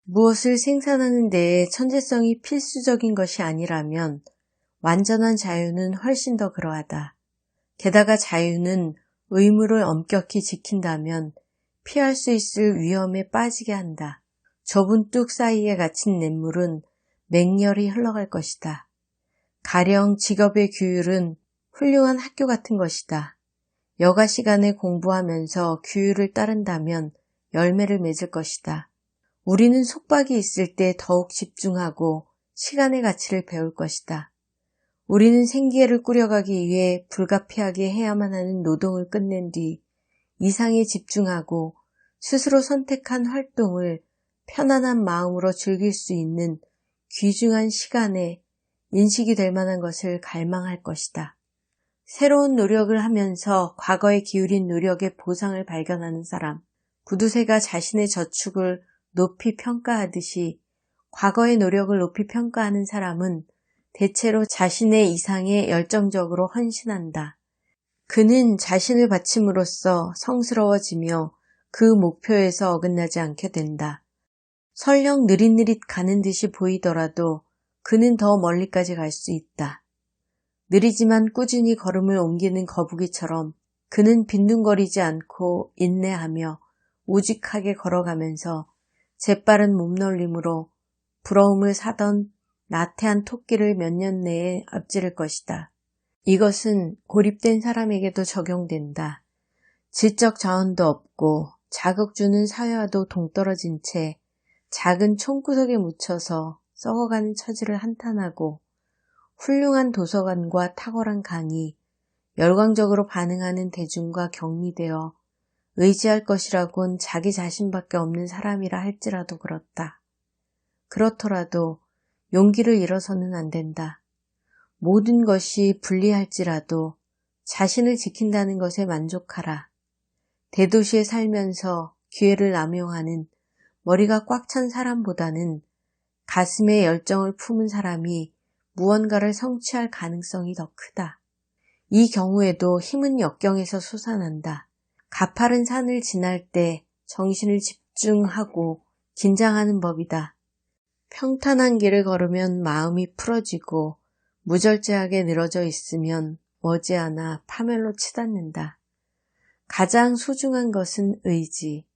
무엇을 생산하는 데에 천재성이 필수적인 것이 아니라면 완전한 자유는 훨씬 더 그러하다. 게다가 자유는 의무를 엄격히 지킨다면 피할 수 있을 위험에 빠지게 한다. 좁은 뚝 사이에 갇힌 냇물은 맹렬히 흘러갈 것이다. 가령 직업의 규율은 훌륭한 학교 같은 것이다. 여가 시간에 공부하면서 규율을 따른다면 열매를 맺을 것이다. 우리는 속박이 있을 때 더욱 집중하고 시간의 가치를 배울 것이다. 우리는 생계를 꾸려가기 위해 불가피하게 해야만 하는 노동을 끝낸 뒤 이상에 집중하고 스스로 선택한 활동을 편안한 마음으로 즐길 수 있는 귀중한 시간에 인식이 될 만한 것을 갈망할 것이다. 새로운 노력을 하면서 과거에 기울인 노력의 보상을 발견하는 사람, 구두쇠가 자신의 저축을 높이 평가하듯이 과거의 노력을 높이 평가하는 사람은 대체로 자신의 이상에 열정적으로 헌신한다. 그는 자신을 바침으로써 성스러워지며 그 목표에서 어긋나지 않게 된다. 설령 느릿느릿 가는 듯이 보이더라도 그는 더 멀리까지 갈 수 있다. 느리지만 꾸준히 걸음을 옮기는 거북이처럼 그는 빈둥거리지 않고 인내하며 우직하게 걸어가면서 재빠른 몸놀림으로 부러움을 사던 나태한 토끼를 몇 년 내에 앞지를 것이다. 이것은 고립된 사람에게도 적용된다. 지적 자원도 없고 자극 주는 사회와도 동떨어진 채 작은 총구석에 묻혀서 썩어가는 처지를 한탄하고 훌륭한 도서관과 탁월한 강의, 열광적으로 반응하는 대중과 격리되어 의지할 것이라곤 자기 자신밖에 없는 사람이라 할지라도 그렇다. 그렇더라도 용기를 잃어서는 안 된다. 모든 것이 불리할지라도 자신을 지킨다는 것에 만족하라. 대도시에 살면서 기회를 남용하는 머리가 꽉 찬 사람보다는 가슴에 열정을 품은 사람이 무언가를 성취할 가능성이 더 크다. 이 경우에도 힘은 역경에서 솟아난다. 가파른 산을 지날 때 정신을 집중하고 긴장하는 법이다. 평탄한 길을 걸으면 마음이 풀어지고 무절제하게 늘어져 있으면 머지않아 파멸로 치닫는다. 가장 소중한 것은 의지,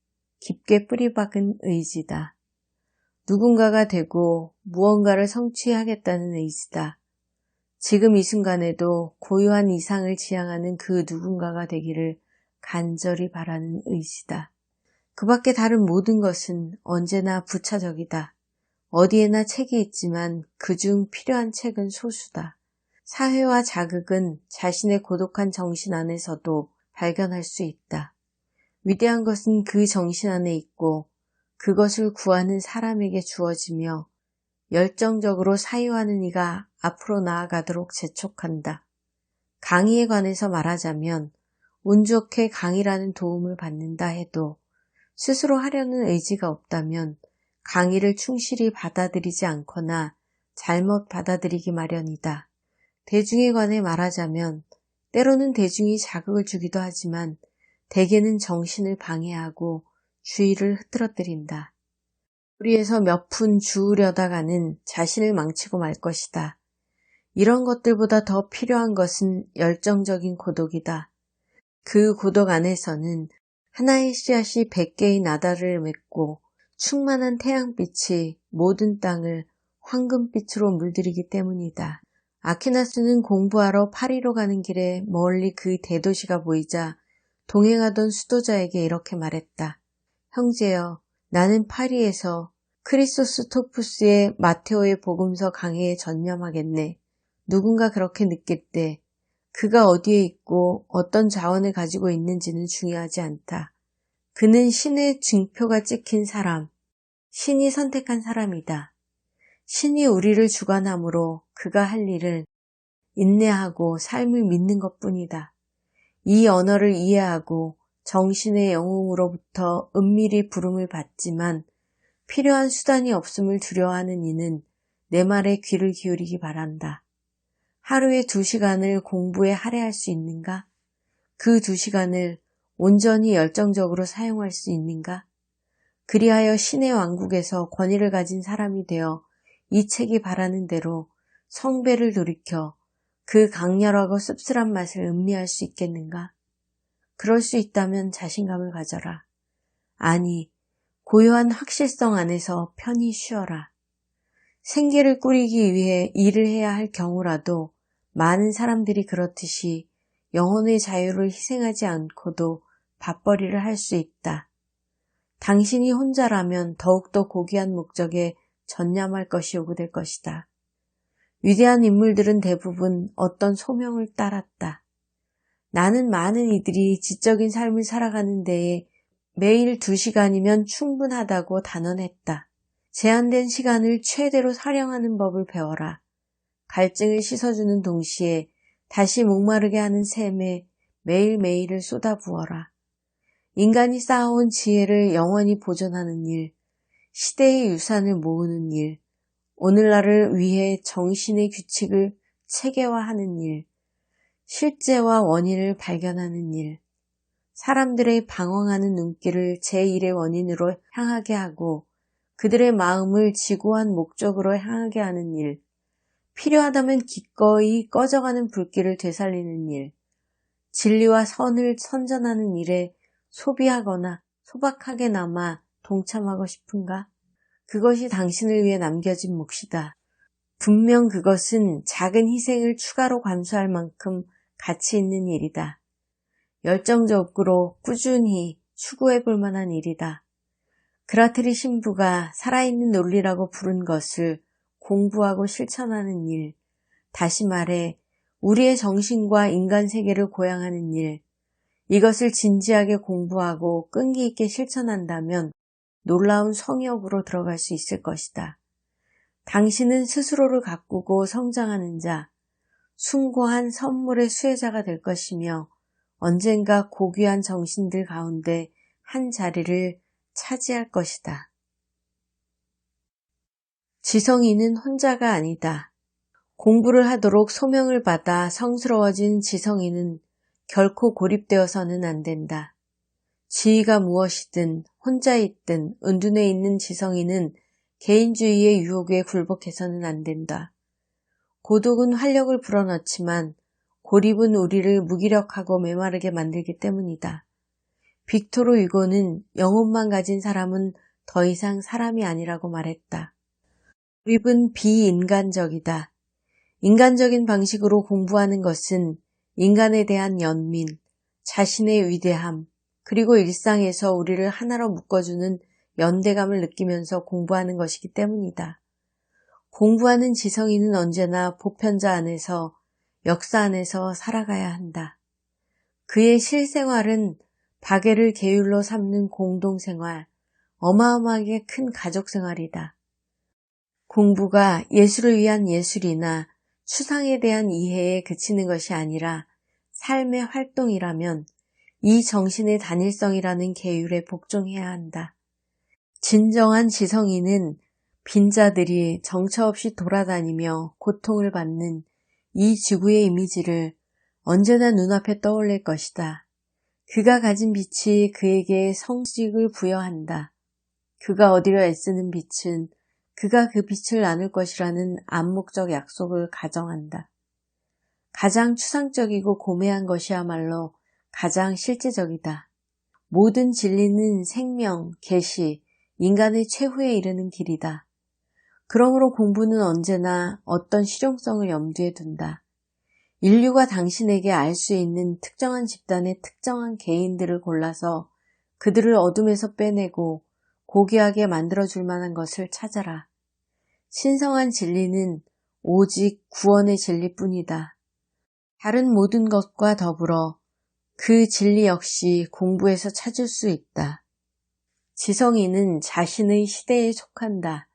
깊게 뿌리박은 의지다. 누군가가 되고 무언가를 성취하겠다는 의지다. 지금 이 순간에도 고유한 이상을 지향하는 그 누군가가 되기를 간절히 바라는 의지다. 그 밖에 다른 모든 것은 언제나 부차적이다. 어디에나 책이 있지만 그중 필요한 책은 소수다. 사회와 자극은 자신의 고독한 정신 안에서도 발견할 수 있다. 위대한 것은 그 정신 안에 있고 그것을 구하는 사람에게 주어지며 열정적으로 사유하는 이가 앞으로 나아가도록 재촉한다. 강의에 관해서 말하자면 운 좋게 강의라는 도움을 받는다 해도 스스로 하려는 의지가 없다면 강의를 충실히 받아들이지 않거나 잘못 받아들이기 마련이다. 대중에 관해 말하자면 때로는 대중이 자극을 주기도 하지만 대개는 정신을 방해하고 주의를 흐트러뜨린다. 우리에서 몇 푼 주우려다가는 자신을 망치고 말 것이다. 이런 것들보다 더 필요한 것은 열정적인 고독이다. 그 고독 안에서는 하나의 씨앗이 100개의 나달을 맺고 충만한 태양빛이 모든 땅을 황금빛으로 물들이기 때문이다. 아퀴나스는 공부하러 파리로 가는 길에 멀리 그 대도시가 보이자 동행하던 수도자에게 이렇게 말했다. 형제여, 나는 파리에서 크리소스토푸스의 마테오의 복음서 강해에 전념하겠네. 누군가 그렇게 느낄 때 그가 어디에 있고 어떤 자원을 가지고 있는지는 중요하지 않다. 그는 신의 증표가 찍힌 사람, 신이 선택한 사람이다. 신이 우리를 주관하므로 그가 할 일은 인내하고 삶을 믿는 것뿐이다. 이 언어를 이해하고 정신의 영웅으로부터 은밀히 부름을 받지만 필요한 수단이 없음을 두려워하는 이는 내 말에 귀를 기울이기 바란다. 하루에 2시간을 공부에 할애할 수 있는가? 그 2시간을 온전히 열정적으로 사용할 수 있는가? 그리하여 신의 왕국에서 권위를 가진 사람이 되어 이 책이 바라는 대로 성배를 돌이켜 그 강렬하고 씁쓸한 맛을 음미할 수 있겠는가? 그럴 수 있다면 자신감을 가져라. 아니, 고요한 확실성 안에서 편히 쉬어라. 생계를 꾸리기 위해 일을 해야 할 경우라도 많은 사람들이 그렇듯이 영혼의 자유를 희생하지 않고도 밥벌이를 할 수 있다. 당신이 혼자라면 더욱더 고귀한 목적에 전념할 것이 요구될 것이다. 위대한 인물들은 대부분 어떤 소명을 따랐다. 나는 많은 이들이 지적인 삶을 살아가는 데에 매일 2시간이면 충분하다고 단언했다. 제한된 시간을 최대로 활용하는 법을 배워라. 갈증을 씻어주는 동시에 다시 목마르게 하는 샘에 매일매일을 쏟아부어라. 인간이 쌓아온 지혜를 영원히 보존하는 일, 시대의 유산을 모으는 일, 오늘날을 위해 정신의 규칙을 체계화하는 일, 실제와 원인을 발견하는 일, 사람들의 방황하는 눈길을 제1의 원인으로 향하게 하고 그들의 마음을 지고한 목적으로 향하게 하는 일, 필요하다면 기꺼이 꺼져가는 불길을 되살리는 일, 진리와 선을 선전하는 일에 소비하거나 소박하게나마 동참하고 싶은가? 그것이 당신을 위해 남겨진 몫이다. 분명 그것은 작은 희생을 추가로 관수할 만큼 가치 있는 일이다. 열정적으로 꾸준히 추구해 볼 만한 일이다. 그라트리 신부가 살아있는 논리라고 부른 것을 공부하고 실천하는 일, 다시 말해 우리의 정신과 인간 세계를 고양하는 일, 이것을 진지하게 공부하고 끈기 있게 실천한다면 놀라운 성역으로 들어갈 수 있을 것이다. 당신은 스스로를 가꾸고 성장하는 자, 숭고한 선물의 수혜자가 될 것이며 언젠가 고귀한 정신들 가운데 한 자리를 차지할 것이다. 지성인은 혼자가 아니다. 공부를 하도록 소명을 받아 성스러워진 지성인은 결코 고립되어서는 안 된다. 지위가 무엇이든 혼자 있든 은둔해 있는 지성인은 개인주의의 유혹에 굴복해서는 안 된다. 고독은 활력을 불어넣지만 고립은 우리를 무기력하고 메마르게 만들기 때문이다. 빅토르 유고는 영혼만 가진 사람은 더 이상 사람이 아니라고 말했다. 고립은 비인간적이다. 인간적인 방식으로 공부하는 것은 인간에 대한 연민, 자신의 위대함, 그리고 일상에서 우리를 하나로 묶어주는 연대감을 느끼면서 공부하는 것이기 때문이다. 공부하는 지성인은 언제나 보편자 안에서, 역사 안에서 살아가야 한다. 그의 실생활은 박애를 계율로 삼는 공동생활, 어마어마하게 큰 가족생활이다. 공부가 예술을 위한 예술이나 추상에 대한 이해에 그치는 것이 아니라 삶의 활동이라면 이 정신의 단일성이라는 계율에 복종해야 한다. 진정한 지성인은 빈자들이 정처 없이 돌아다니며 고통을 받는 이 지구의 이미지를 언제나 눈앞에 떠올릴 것이다. 그가 가진 빛이 그에게 성직을 부여한다. 그가 어디려 애쓰는 빛은 그가 그 빛을 나눌 것이라는 암묵적 약속을 가정한다. 가장 추상적이고 고매한 것이야말로 가장 실제적이다. 모든 진리는 생명, 계시, 인간의 최후에 이르는 길이다. 그러므로 공부는 언제나 어떤 실용성을 염두에 둔다. 인류가 당신에게 알 수 있는 특정한 집단의 특정한 개인들을 골라서 그들을 어둠에서 빼내고 고귀하게 만들어줄 만한 것을 찾아라. 신성한 진리는 오직 구원의 진리뿐이다. 다른 모든 것과 더불어 그 진리 역시 공부에서 찾을 수 있다. 지성인은 자신의 시대에 속한다.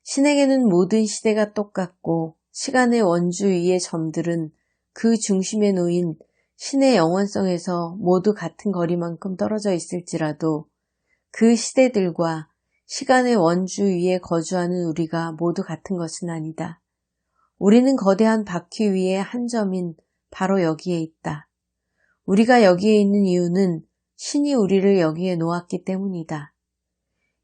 신에게는 모든 시대가 똑같고 시간의 원주 위의 점들은 그 중심에 놓인 신의 영원성에서 모두 같은 거리만큼 떨어져 있을지라도 그 시대들과 시간의 원주 위에 거주하는 우리가 모두 같은 것은 아니다. 우리는 거대한 바퀴 위의 한 점인 바로 여기에 있다. 우리가 여기에 있는 이유는 신이 우리를 여기에 놓았기 때문이다.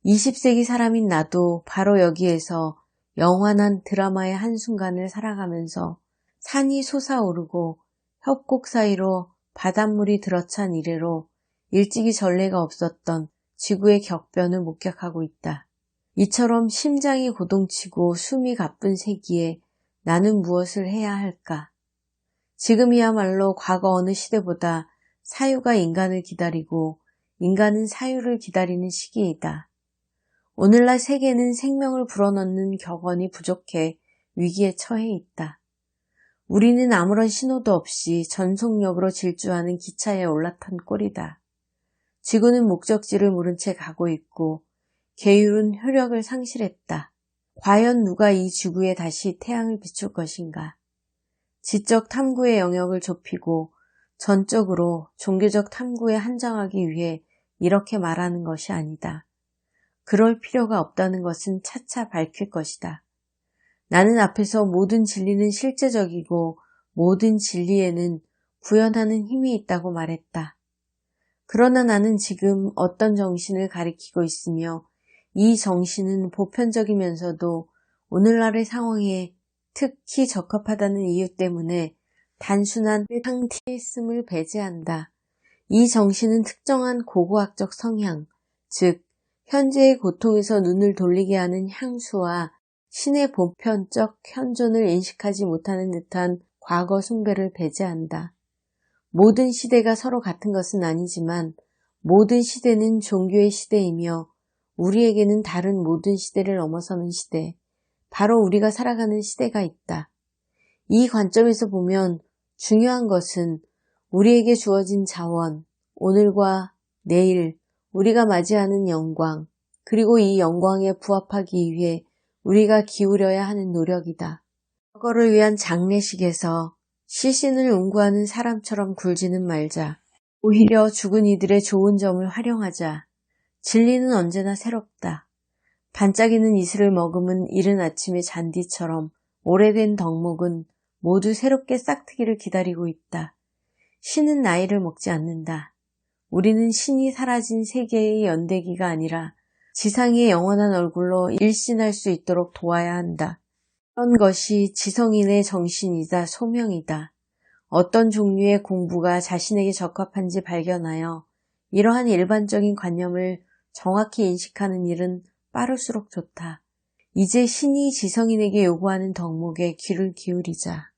20세기 사람인 나도 바로 여기에서 영원한 드라마의 한순간을 살아가면서 산이 솟아오르고 협곡 사이로 바닷물이 들어찬 이래로 일찍이 전례가 없었던 지구의 격변을 목격하고 있다. 이처럼 심장이 고동치고 숨이 가쁜 세기에 나는 무엇을 해야 할까? 지금이야말로 과거 어느 시대보다 사유가 인간을 기다리고 인간은 사유를 기다리는 시기이다. 오늘날 세계는 생명을 불어넣는 격언이 부족해 위기에 처해 있다. 우리는 아무런 신호도 없이 전속력으로 질주하는 기차에 올라탄 꼴이다. 지구는 목적지를 모른 채 가고 있고 계율은 효력을 상실했다. 과연 누가 이 지구에 다시 태양을 비출 것인가? 지적 탐구의 영역을 좁히고 전적으로 종교적 탐구에 한정하기 위해 이렇게 말하는 것이 아니다. 그럴 필요가 없다는 것은 차차 밝힐 것이다. 나는 앞에서 모든 진리는 실제적이고 모든 진리에는 구현하는 힘이 있다고 말했다. 그러나 나는 지금 어떤 정신을 가리키고 있으며 이 정신은 보편적이면서도 오늘날의 상황에 특히 적합하다는 이유 때문에 단순한 상태있음을 배제한다. 이 정신은 특정한 고고학적 성향, 즉 현재의 고통에서 눈을 돌리게 하는 향수와 신의 보편적 현존을 인식하지 못하는 듯한 과거 숭배를 배제한다. 모든 시대가 서로 같은 것은 아니지만 모든 시대는 종교의 시대이며 우리에게는 다른 모든 시대를 넘어서는 시대, 바로 우리가 살아가는 시대가 있다. 이 관점에서 보면 중요한 것은 우리에게 주어진 자원, 오늘과 내일, 우리가 맞이하는 영광, 그리고 이 영광에 부합하기 위해 우리가 기울여야 하는 노력이다. 과거를 위한 장례식에서 시신을 운구하는 사람처럼 굴지는 말자. 오히려 죽은 이들의 좋은 점을 활용하자. 진리는 언제나 새롭다. 반짝이는 이슬을 머금은 이른 아침의 잔디처럼 오래된 덕목은 모두 새롭게 싹트기를 기다리고 있다. 신은 나이를 먹지 않는다. 우리는 신이 사라진 세계의 연대기가 아니라 지상의 영원한 얼굴로 일신할 수 있도록 도와야 한다. 그런 것이 지성인의 정신이자 소명이다. 어떤 종류의 공부가 자신에게 적합한지 발견하여 이러한 일반적인 관념을 정확히 인식하는 일은 빠를수록 좋다. 이제 신이 지성인에게 요구하는 덕목에 귀를 기울이자.